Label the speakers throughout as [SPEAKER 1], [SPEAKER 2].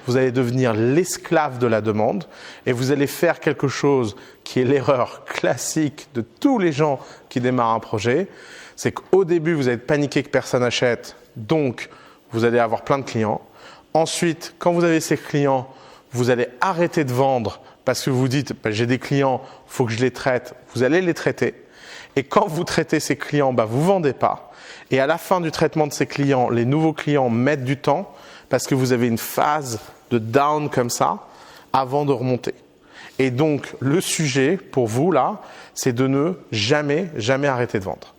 [SPEAKER 1] Vous allez devenir l'esclave de la demande et vous allez faire quelque chose qui est l'erreur classique de tous les gens qui démarrent un projet. C'est qu'au début, vous allez être paniqué que personne n'achète, donc vous allez avoir plein de clients. Ensuite, quand vous avez ces clients, vous allez arrêter de vendre parce que vous dites j'ai des clients, il faut que je les traite. Vous allez les traiter. Et quand vous traitez ces clients, vous ne vendez pas. Et à la fin du traitement de ces clients, les nouveaux clients mettent du temps parce que vous avez une phase de down comme ça avant de remonter. Et donc, le sujet pour vous, là, c'est de ne jamais arrêter de vendre.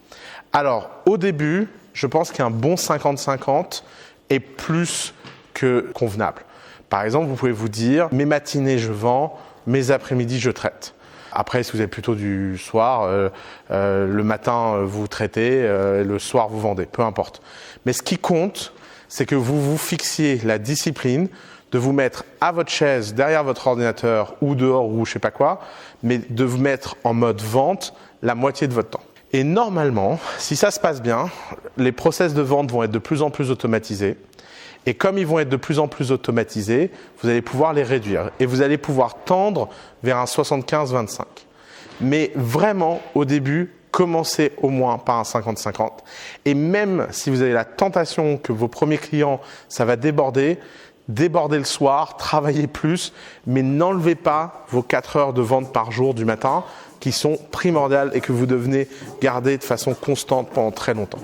[SPEAKER 1] Alors, au début, je pense qu'un bon 50-50 est plus que convenable. Par exemple, vous pouvez vous dire, mes matinées, je vends, mes après-midi, je traite. Après, si vous avez plutôt du soir, le matin, vous traitez, le soir, vous vendez, peu importe. Mais ce qui compte, c'est que vous vous fixiez la discipline de vous mettre à votre chaise, derrière votre ordinateur ou dehors ou je sais pas quoi, mais de vous mettre en mode vente la moitié de votre temps. Et normalement, si ça se passe bien, les process de vente vont être de plus en plus automatisés. Et comme ils vont être de plus en plus automatisés, vous allez pouvoir les réduire. Et vous allez pouvoir tendre vers un 75-25. Mais vraiment, au début, commencez au moins par un 50-50. Et même si vous avez la tentation que vos premiers clients, ça va déborder le soir, travaillez plus, mais n'enlevez pas vos 4 heures de vente par jour du matin qui sont primordiales et que vous devenez garder de façon constante pendant très longtemps.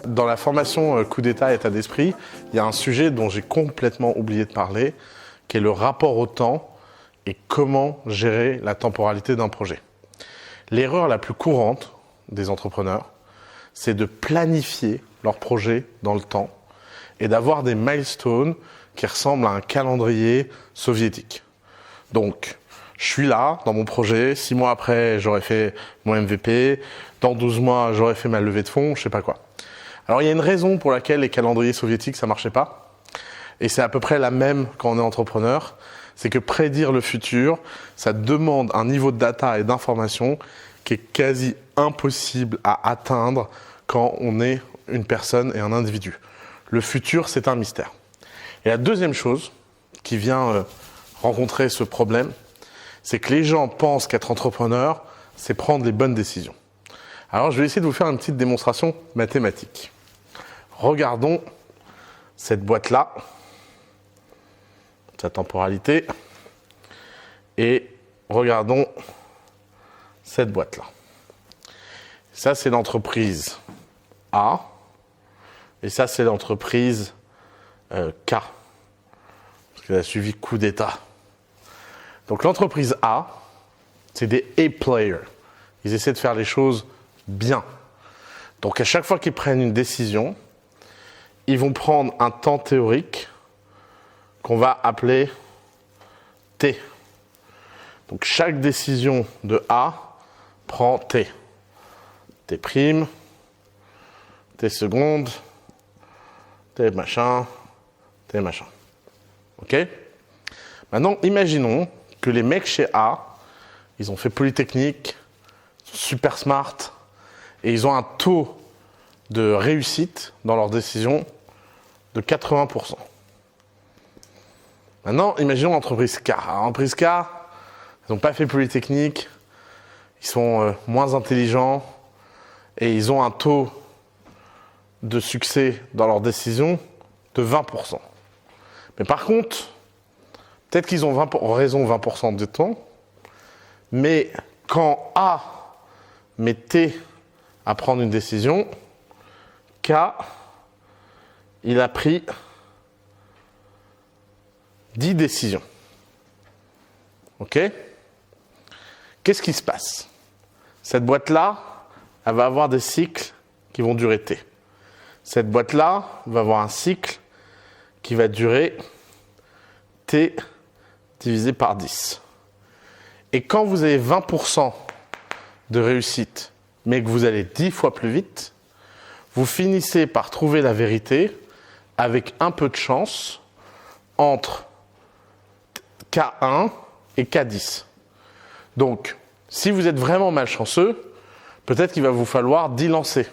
[SPEAKER 1] Dans la formation coup d'état, état d'esprit, il y a un sujet dont j'ai complètement oublié de parler, qui est le rapport au temps et comment gérer la temporalité d'un projet. L'erreur la plus courante des entrepreneurs, c'est de planifier leur projet dans le temps et d'avoir des milestones qui ressemblent à un calendrier soviétique. Donc, je suis là, dans mon projet, 6 mois après, j'aurais fait mon MVP, dans 12 mois, j'aurais fait ma levée de fonds, je sais pas quoi. Alors, il y a une raison pour laquelle les calendriers soviétiques, ça marchait pas. Et c'est à peu près la même quand on est entrepreneur. C'est que prédire le futur, ça demande un niveau de data et d'information qui est quasi impossible à atteindre quand on est une personne et un individu. Le futur, c'est un mystère. Et la deuxième chose qui vient rencontrer ce problème, c'est que les gens pensent qu'être entrepreneur, c'est prendre les bonnes décisions. Alors, je vais essayer de vous faire une petite démonstration mathématique. Regardons cette boîte-là, sa temporalité, et regardons cette boîte-là. Ça, c'est l'entreprise A, et ça, c'est l'entreprise K, parce qu'elle a suivi coup d'état. Donc, l'entreprise A, c'est des A-players. Ils essaient de faire les choses bien. Donc, à chaque fois qu'ils prennent une décision, ils vont prendre un temps théorique qu'on va appeler T. Donc, chaque décision de A prend T. T prime, T seconde, T machin, T machin. OK ? Maintenant, imaginons que les mecs chez A, ils ont fait Polytechnique, super smart, et ils ont un taux de réussite dans leurs décisions de 80%. Maintenant, imaginons l'entreprise K. Alors, l'entreprise K, ils n'ont pas fait Polytechnique, ils sont moins intelligents, et ils ont un taux de succès dans leurs décisions de 20%. Mais par contre, peut-être qu'ils ont raison 20% du temps, mais quand A met T à prendre une décision, K, il a pris 10 décisions. OK ? Qu'est-ce qui se passe ? Cette boîte-là, elle va avoir des cycles qui vont durer T. Cette boîte-là va avoir un cycle qui va durer T divisé par 10. Et quand vous avez 20% de réussite, mais que vous allez 10 fois plus vite, vous finissez par trouver la vérité avec un peu de chance entre K1 et K10. Donc, si vous êtes vraiment malchanceux, peut-être qu'il va vous falloir 10 lancers.